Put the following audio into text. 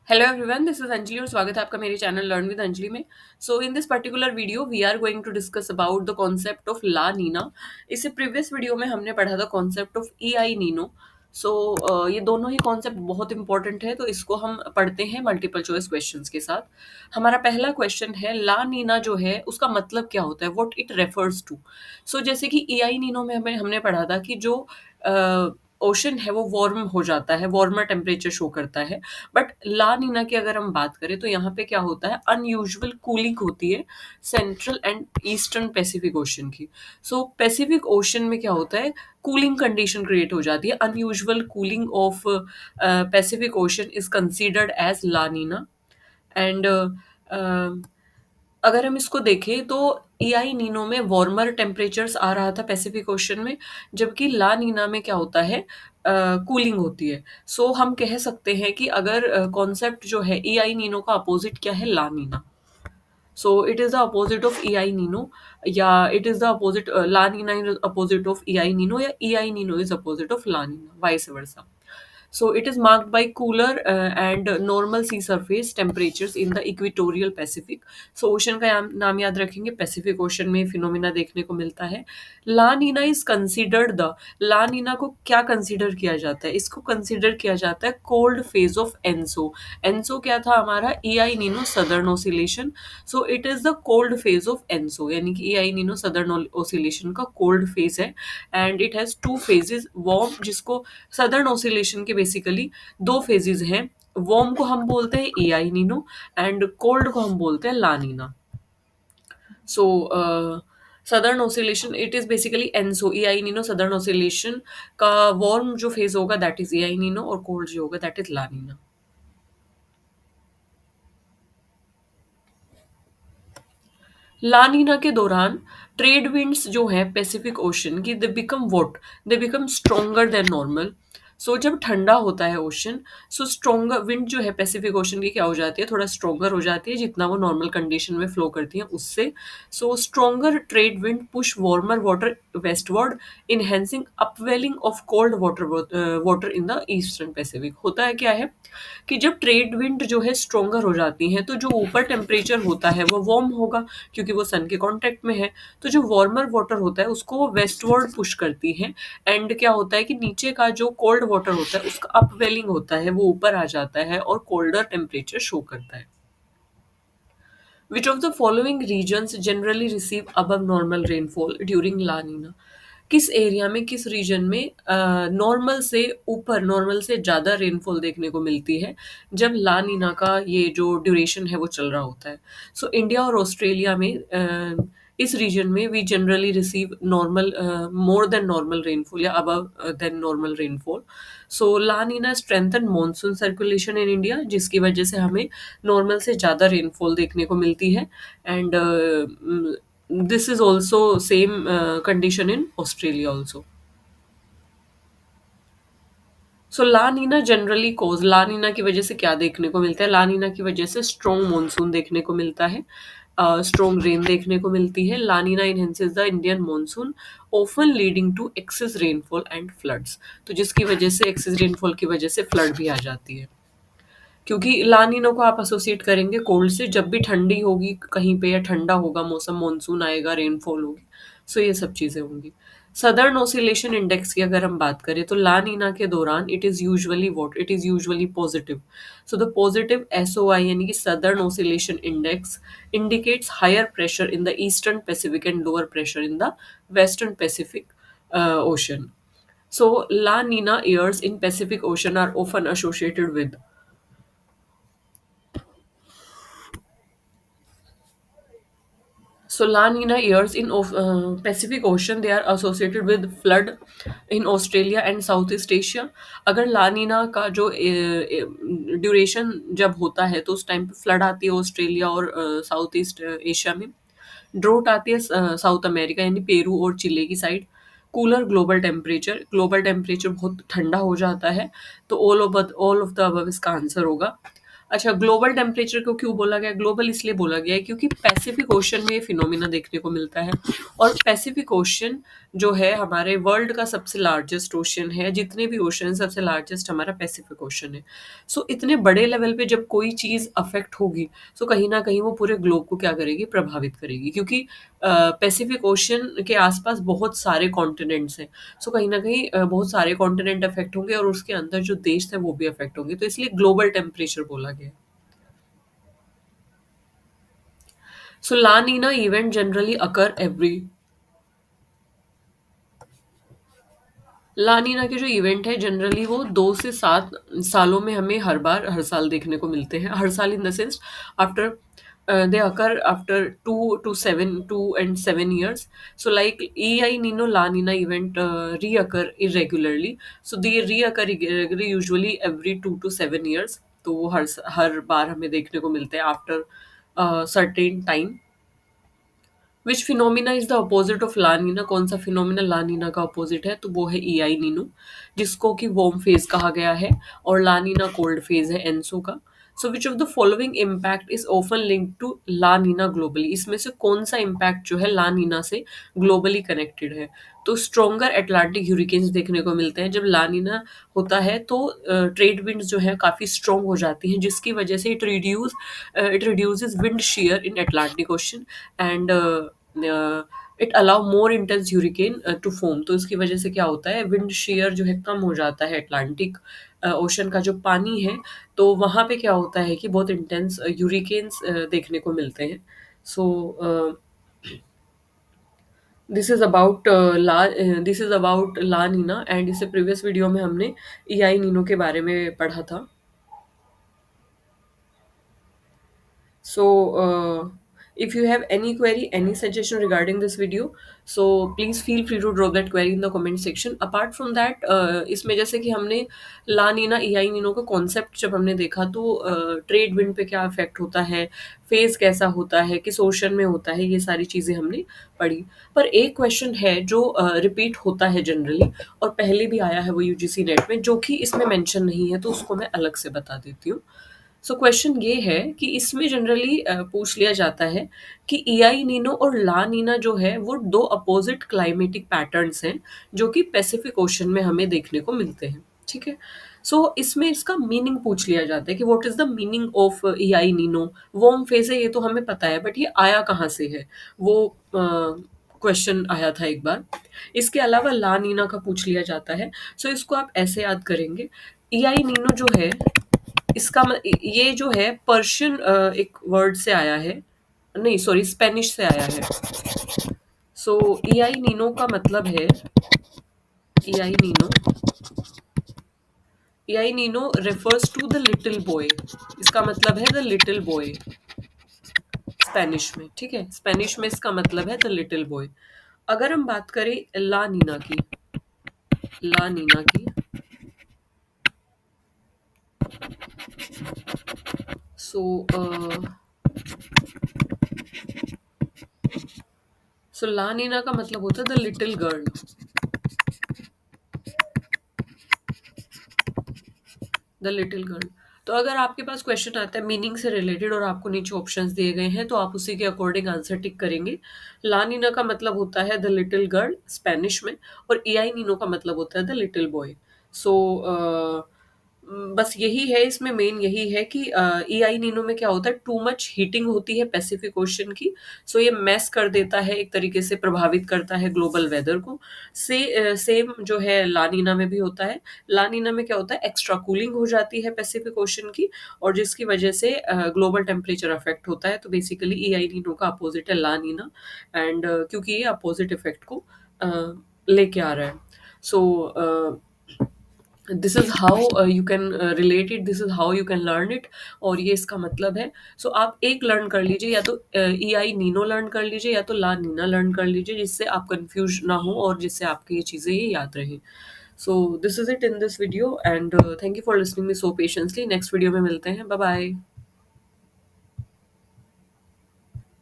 Hello everyone, this is Anjali और स्वागत है आपका मेरे चैनल लर्न विद अंजलि में। So in this particular video we are going to discuss about the concept of La Nina. इससे previous video में हमने पढ़ा था concept of El Nino. ये दोनों ही कॉन्सेप्ट बहुत इंपॉर्टेंट है, तो इसको हम पढ़ते हैं मल्टीपल चॉइस क्वेश्चंस के साथ। हमारा पहला क्वेश्चन है, ला नीना जो है उसका मतलब क्या होता है, व्हाट इट रेफर्स टू। सो जैसे कि ई आई नीनो में हमने पढ़ा था कि जो ओशन है वो वार्म हो जाता है, वार्मर टेम्परेचर शो करता है। बट ला नीना की अगर हम बात करें तो यहाँ पे क्या होता है, अनयूजुअल कूलिंग होती है central and eastern Pacific Ocean की। सो पैसिफिक ओशन में क्या होता है, कूलिंग कंडीशन क्रिएट हो जाती है। Unusual cooling of Pacific Ocean is considered as La Nina. And अगर हम इसको देखें तो ए आई नीनो में वार्मर टेम्परेचर्स आ रहा था पैसिफिक ओशन में, जबकि ला नीना में क्या होता है, कूलिंग होती है। सो हम कह सकते हैं कि अगर कॉन्सेप्ट जो है ए आई नीनो का अपोजिट क्या है, La Nina. So it is the opposite of El Nino, या it is the opposite, La Nina is opposite of El Nino, या El Nino is opposite of La Nina, vice versa. So it is marked by cooler and normal sea surface temperatures in the equatorial Pacific. So ocean का नाम याद रखेंगे, Pacific ocean में phenomena देखने को मिलता है। La Nina is considered the, ला नीना को क्या कंसिडर किया जाता है, इसको कंसिडर किया जाता है cold phase of ENSO. ENSO क्या था हमारा, El Nino southern oscillation. So it is the cold phase of ENSO, यानी कि El Nino southern oscillation का कोल्ड फेज है। And it has two phases, warm जिसको southern oscillation के basically दो फेजेस हैं। वार्म को हम बोलते हैं El Nino, and cold को हम बोलते हैं La Nina. So southern oscillation it is basically ENSO, El Nino southern oscillation का वार्म जो फेज होगा that is El Nino, और कोल्ड जो होगा that is La Nina. La Nina के दौरान ट्रेड विंड्स जो है पैसिफिक ओशन की, they become what, they become stronger than normal. So जब ठंडा होता है ओशन, सो स्ट्रोंगर विंड जो है पैसिफिक ओशन की क्या हो जाती है, थोड़ा स्ट्रोंगर हो जाती है जितना वो नॉर्मल कंडीशन में फ्लो करती है उससे। So stronger trade wind push warmer water westward, enhancing upwelling of cold water water in the eastern Pacific. होता है क्या है कि जब ट्रेड विंड जो है स्ट्रोंगर हो जाती हैं, तो जो ऊपर टेम्परेचर होता है वो वार्म होगा क्योंकि वो सन के कांटेक्ट में है। तो जो वार्मर वाटर होता है उसको वो वेस्टवर्ड पुश करती है। एंड क्या होता है कि नीचे का जो कोल्ड वाटर होता है उसका अपवेलिंग होता है, वो ऊपर आ जाता है और कोल्डर टेम्परेचर शो करता है। Which of the following regions generally receive above normal rainfall during La Nina? किस एरिया में, किस रीजन में नॉर्मल से ऊपर, नॉर्मल से ज़्यादा रेनफॉल देखने को मिलती है जब ला नीना का ये जो ड्यूरेशन है वो चल रहा होता है। सो इंडिया और ऑस्ट्रेलिया में इस रीजन में we generally receive normal, more than normal rainfall या above than normal rainfall. So La Nina strengthen monsoon circulation in India, जिसकी वजह से हमें नॉर्मल से ज़्यादा रेनफॉल देखने को मिलती है। And this is also same condition in Australia also. So La Nina generally cause, La Nina की वजह से क्या देखने को मिलता है, ला नीना की वजह से स्ट्रॉन्ग मॉनसून देखने को मिलता है, स्ट्रॉन्ग रेन देखने को मिलती है। La Nina enhances the Indian monsoon, often leading to excess rainfall and floods. तो जिसकी वजह से, एक्सेस रेनफॉल की वजह से फ्लड भी आ जाती है, क्योंकि लानिनो को आप एसोसिएट करेंगे कोल्ड से। जब भी ठंडी होगी कहीं पे या ठंडा होगा मौसम, मॉनसून आएगा, रेनफॉल होगी, सो ये सब चीज़ें होंगी। सदर्न ओसिलेशन इंडेक्स की अगर हम बात करें तो ला नीना के दौरान it is usually what, it is usually positive. So the positive S O I यानी कि southern oscillation index indicates higher pressure in the eastern Pacific and lower pressure in the western Pacific Ocean. So La Nina years in Pacific Ocean are often associated with, so La Nina years in Pacific Ocean they are associated with flood in Australia and Southeast Asia. अगर ला नीना का जो duration जब होता है तो उस time पे flood आती है ऑस्ट्रेलिया और साउथ ईस्ट एशिया में। ड्रोट आती है साउथ अमेरिका यानी पेरू और चिले की side. Cooler global temperature, global temperature बहुत ठंडा हो जाता है। तो ऑल ऑफ द अबव इसका आंसर होगा। अच्छा, ग्लोबल टेम्परेचर को क्यों बोला गया, ग्लोबल इसलिए बोला गया है क्योंकि पैसिफिक ओशन में ये फिनोमिना देखने को मिलता है। और पैसिफिक ओशन जो है हमारे वर्ल्ड का सबसे लार्जेस्ट ओशन है, जितने भी ओशन सबसे लार्जेस्ट हमारा पैसिफिक ओशन है। सो इतने बड़े लेवल पे जब कोई चीज़ अफेक्ट होगी, सो कहीं ना कहीं वो पूरे ग्लोब को क्या करेगी, प्रभावित करेगी, क्योंकि पैसिफिक ओशन के आसपास बहुत सारे कॉन्टिनेंट्स हैं। सो कहीं ना कहीं बहुत सारे कॉन्टिनेंट अफेक्ट होंगे और उसके अंदर जो देश है वो भी अफेक्ट होंगे, तो इसलिए ग्लोबल टेम्परेचर बोला गया है। So La Nina event generally occur every, La Nina के जो इवेंट है जनरली वो 2 से 7 सालों में हमें हर साल देखने को मिलते हैं। हर साल in the sense after they occur after 2 to 7 2 and 7 years. So like EI Nino La Nina event reoccur irregularly. So they reoccur irregularly usually every 2 to 7 years. तो वो हर बार हमें देखने को मिलते हैं after certain time. Which phenomena is the opposite of लानीना, कौन सा phenomena लानीना का अपोजिट है, तो वो है ईआई नीनो, जिसको कि वार्म फेज कहा गया है, और लानीना कोल्ड फेज है एनसो का। So which of the following impact is often link to La Nina globally, इसमें से कौन सा इम्पैक्ट जो है लानीना से ग्लोबली कनेक्टेड है। तो स्ट्रोंगर एटलांटिक ह्यूरिकेन्स देखने को मिलते हैं जब लानीना होता है, तो ट्रेड विंड्स जो है काफ़ी स्ट्रॉन्ग हो जाती हैं, जिसकी वजह से it reduces wind shear in Atlantic Ocean and it allow more intense hurricane to form. तो इसकी वजह से क्या होता है, विंड शेयर जो है कम हो जाता है अटलांटिक ओशन का जो पानी है, तो वहाँ पे क्या होता है कि बहुत इंटेंस ह्यूरिकेन्स देखने को मिलते हैं। So this is about La Nina, and इससे प्रीवियस वीडियो में हमने ई आई नीनो के बारे में पढ़ा था। So, if you have any query, any suggestion regarding this video, so please feel free to drop that query in the comment section. Apart from that, इसमें जैसे कि हमने ला नीना ई आई नीनो का कॉन्सेप्ट जब हमने देखा, तो ट्रेड विंड पे क्या इफेक्ट होता है, फेज कैसा होता है, किस ओशन में होता है, ये सारी चीज़ें हमने पढ़ी। पर एक क्वेश्चन है जो रिपीट होता है जनरली, और पहले भी आया है वो यूजीसी नेट में, जो कि इसमें मेंशन नहीं है, तो उसको मैं अलग से बता देती हूँ। सो क्वेश्चन ये है कि इसमें जनरली पूछ लिया जाता है कि ईआई नीनो और ला नीना जो है वो दो अपोजिट क्लाइमेटिक पैटर्न्स हैं, जो कि पैसिफिक ओशन में हमें देखने को मिलते हैं। ठीक है। सो इसमें इसका मीनिंग पूछ लिया जाता है कि what is the meaning of EI Nino. Warm phase है, ये तो हमें पता है, बट ये आया कहाँ से है, वो क्वेश्चन आया था एक बार। इसके अलावा ला नीना का पूछ लिया जाता है। सो इसको आप ऐसे याद करेंगे, ईआई नीनो जो है, ये जो है पर्शियन एक वर्ड से आया है, नहीं सॉरी स्पेनिश से आया है। सो ईआई नीनो का मतलब है, El Nino El Nino refers to the little boy, इसका मतलब है द लिटिल बॉय स्पेनिश में। ठीक है, स्पेनिश में इसका मतलब है द लिटिल बॉय। अगर हम बात करें ला नीना की, ला नीना की सो सो ला नीना का मतलब होता है the little girl, the little girl. तो अगर आपके पास क्वेश्चन आता है मीनिंग से रिलेटेड और आपको नीचे ऑप्शंस दिए गए हैं, तो आप उसी के अकॉर्डिंग आंसर टिक करेंगे। ला नीना का मतलब होता है द लिटिल गर्ल स्पेनिश में, और ई आई नीनो का मतलब होता है द लिटिल बॉय। सो बस यही है, इसमें मेन यही है कि ई आई नीनो में क्या होता है, टू मच हीटिंग होती है पैसिफिक ओशन की। सो ये मैस कर देता है, एक तरीके से प्रभावित करता है ग्लोबल वेदर को। सेम जो है लानीना में भी होता है। लानीना में क्या होता है, एक्स्ट्रा कूलिंग हो जाती है पैसिफिक ओशन की, और जिसकी वजह से ग्लोबल टेम्परेचर अफेक्ट होता है। तो बेसिकली ई आई नीनो का अपोजिट है लानीना, एंड क्योंकि ये अपोजिट इफेक्ट को लेके आ रहा है। सो this is how you can relate it, this is how you can learn it, और ये इसका मतलब है। सो आप एक लर्न कर लीजिए, या तो ई आई नीनो लर्न कर लीजिए, या तो ला नीना लर्न कर लीजिए, जिससे आप कंफ्यूज ना हो और जिससे आपकी ये चीज़ें ये याद रहें। सो this is it in this video, and thank you for listening me so patiently. Next video में मिलते हैं, बाय बाय।